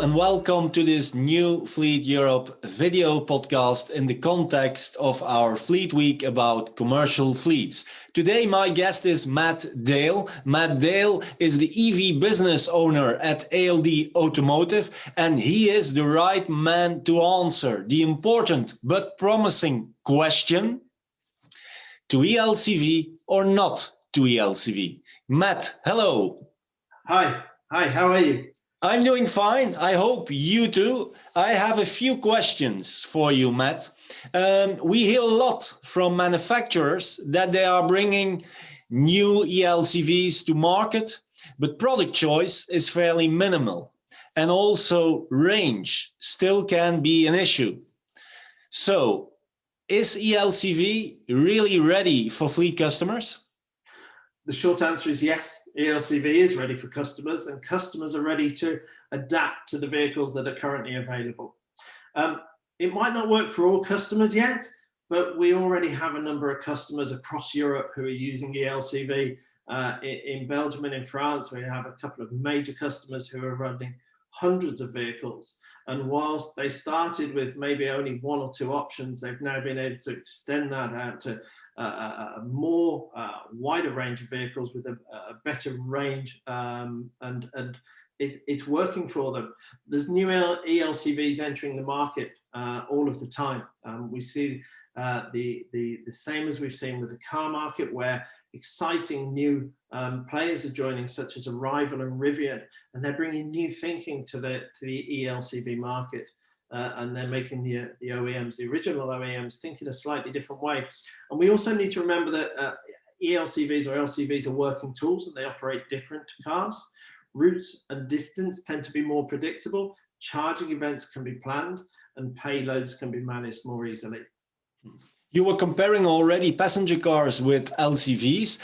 and welcome to this new Fleet Europe video podcast in the context of our Fleet Week about commercial fleets. Today, my guest is Matt Dale. Matt Dale is the EV business owner at ALD Automotive, and he is the right man to answer the important but promising question: to eLCV or not to eLCV? Matt, hello. Hi, how are you? I'm doing fine. I hope you too. I have a few questions for you, Matt. We hear a lot from manufacturers that they are bringing new eLCVs to market, but product choice is fairly minimal. And also range still can be an issue. So, is eLCV really ready for fleet customers? The short answer is yes. eLCV is ready for customers, and customers are ready to adapt to the vehicles that are currently available. It might not work for all customers yet, but we already have a number of customers across Europe who are using eLCV. In Belgium and in France, we have a couple of major customers who are running hundreds of vehicles. And whilst they started with maybe only one or two options, they've now been able to extend that out to a more wider range of vehicles with a better range, and it's working for them. There's new eLCVs entering the market all of the time. We see the same as we've seen with the car market, where exciting new players are joining, such as Arrival and Rivian, and they're bringing new thinking to the eLCV market. And they're making the OEMs, the original OEMs, think in a slightly different way. And we also need to remember that eLCVs or LCVs are working tools, and they operate different to cars. Routes and distance tend to be more predictable. Charging events can be planned, and payloads can be managed more easily. You were comparing already passenger cars with LCVs.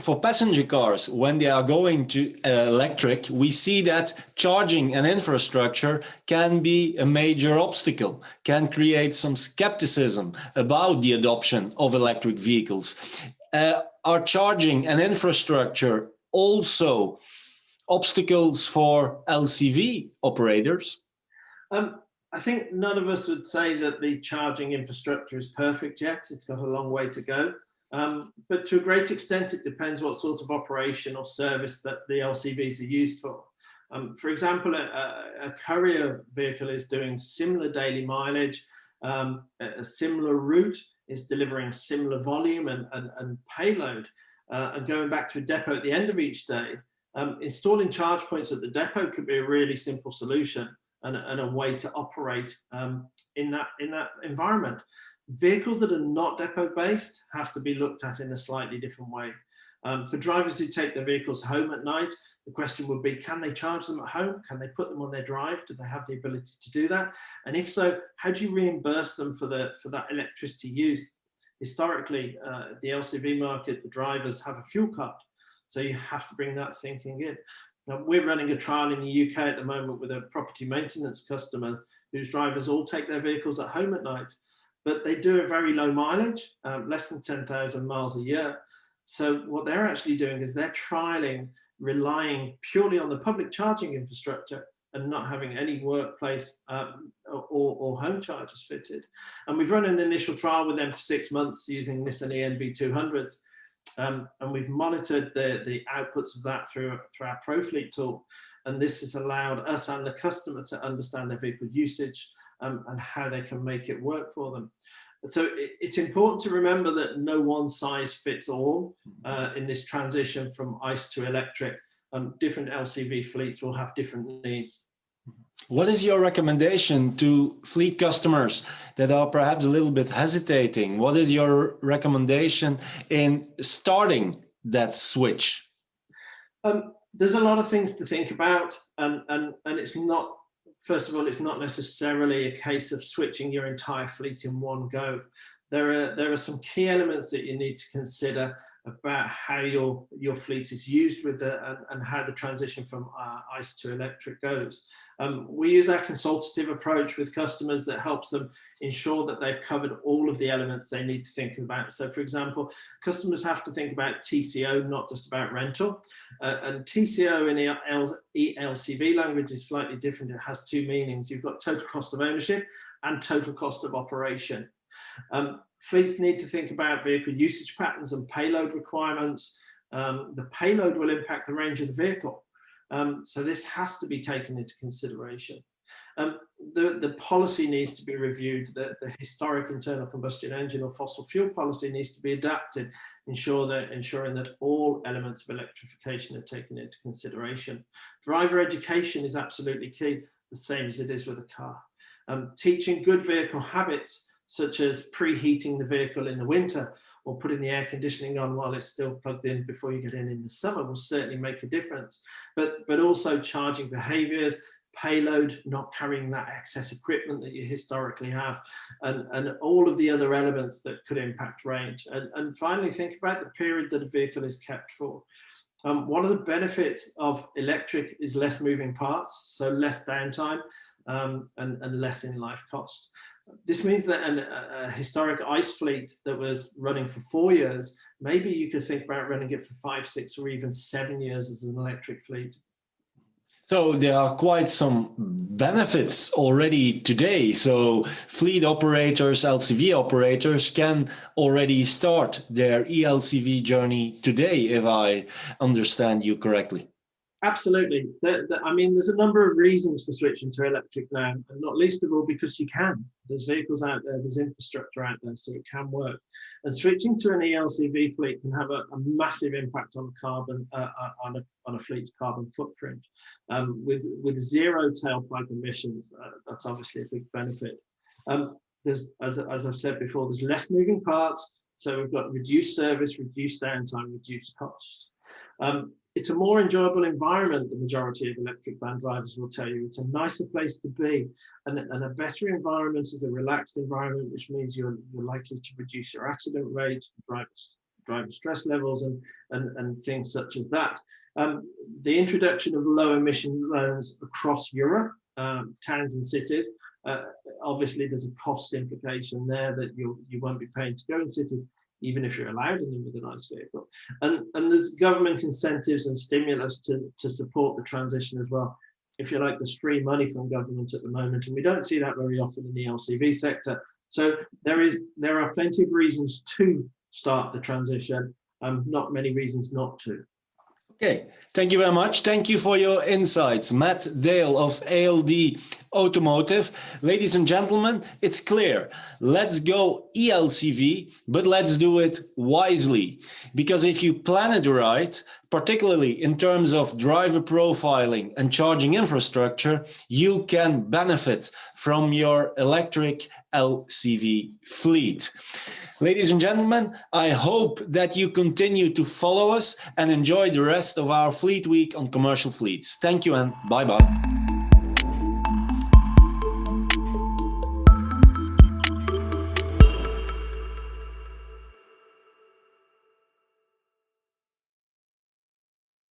For passenger cars, when they are going to electric, we see that charging and infrastructure can be a major obstacle, can create some skepticism about the adoption of electric vehicles. Are charging and infrastructure also obstacles for LCV operators? I think none of us would say that the charging infrastructure is perfect yet. It's got a long way to go. But to a great extent, it depends what sort of operation or service that the LCVs are used for. For example, a courier vehicle is doing similar daily mileage, a similar route, is delivering similar volume and payload, and going back to a depot at the end of each day. Installing charge points at the depot could be a really simple solution and a way to operate in that environment. Vehicles that are not depot-based have to be looked at in a slightly different way. For drivers who take their vehicles home at night, the question would be, can they charge them at home? Can they put them on their drive? Do they have the ability to do that? And if so, how do you reimburse them for that electricity used? Historically, the LCV market, the drivers have a fuel card, so you have to bring that thinking in. Now, we're running a trial in the UK at the moment with a property maintenance customer whose drivers all take their vehicles at home at night, but they do a very low mileage, less than 10,000 miles a year. So what they're actually doing is they're trialing relying purely on the public charging infrastructure and not having any workplace or home chargers fitted. And we've run an initial trial with them for 6 months using Nissan ENV200s. And we've monitored the outputs of that through our ProFleet tool. And this has allowed us and the customer to understand their vehicle usage and how they can make it work for them. So it's important to remember that no one size fits all in this transition from ICE to electric. Different LCV fleets will have different needs. What is your recommendation to fleet customers that are perhaps a little bit hesitating? What is your recommendation in starting that switch? There's a lot of things to think about, and it's not, first of all, it's not necessarily a case of switching your entire fleet in one go. There are some key elements that you need to consider about how your fleet is used with and how the transition from ICE to electric goes. We use our consultative approach with customers that helps them ensure that they've covered all of the elements they need to think about. So for example, customers have to think about TCO, not just about rental. And TCO in e-LCV language is slightly different. It has two meanings. You've got total cost of ownership and total cost of operation. Fleets need to think about vehicle usage patterns and payload requirements. The payload will impact the range of the vehicle. So this has to be taken into consideration. The policy needs to be reviewed. The historic internal combustion engine or fossil fuel policy needs to be adapted, ensuring that all elements of electrification are taken into consideration. Driver education is absolutely key, the same as it is with a car. Teaching good vehicle habits, such as preheating the vehicle in the winter or putting the air conditioning on while it's still plugged in before you get in the summer, will certainly make a difference. But also charging behaviors, payload, not carrying that excess equipment that you historically have, and all of the other elements that could impact range. And finally, think about the period that a vehicle is kept for. One of the benefits of electric is less moving parts, so less downtime and less in-life cost. This means that a historic ICE fleet that was running for 4 years, maybe you could think about running it for 5, 6, or even 7 years as an electric fleet. So there are quite some benefits already today. So fleet operators, LCV operators can already start their eLCV journey today, if I understand you correctly. Absolutely. I mean, there's a number of reasons for switching to electric now, and not least of all because you can. There's vehicles out there, there's infrastructure out there, so it can work. And switching to an eLCV fleet can have a massive impact on carbon, on a fleet's carbon footprint. With zero tailpipe emissions, that's obviously a big benefit. There's, as I've said before, there's less moving parts, so we've got reduced service, reduced downtime, reduced costs. It's a more enjoyable environment, the majority of electric van drivers will tell you. It's a nicer place to be, and a better environment is a relaxed environment, which means you're likely to reduce your accident rate, driver stress levels, and things such as that. The introduction of low emission zones across Europe, towns and cities, obviously there's a cost implication there that you won't be paying to go in cities, even if you're allowed in them with a nice vehicle. And there's government incentives and stimulus to support the transition as well. If you like, there's free money from government at the moment, and we don't see that very often in the LCV sector. So there are plenty of reasons to start the transition, not many reasons not to. Okay, thank you very much. Thank you for your insights, Matt Dale of ALD Automotive. Ladies and gentlemen, it's clear. Let's go eLCV, but let's do it wisely. Because if you plan it right, particularly in terms of driver profiling and charging infrastructure, you can benefit from your electric LCV fleet. Ladies and gentlemen, I hope that you continue to follow us and enjoy the rest of our Fleet Week on commercial fleets. Thank you and bye-bye.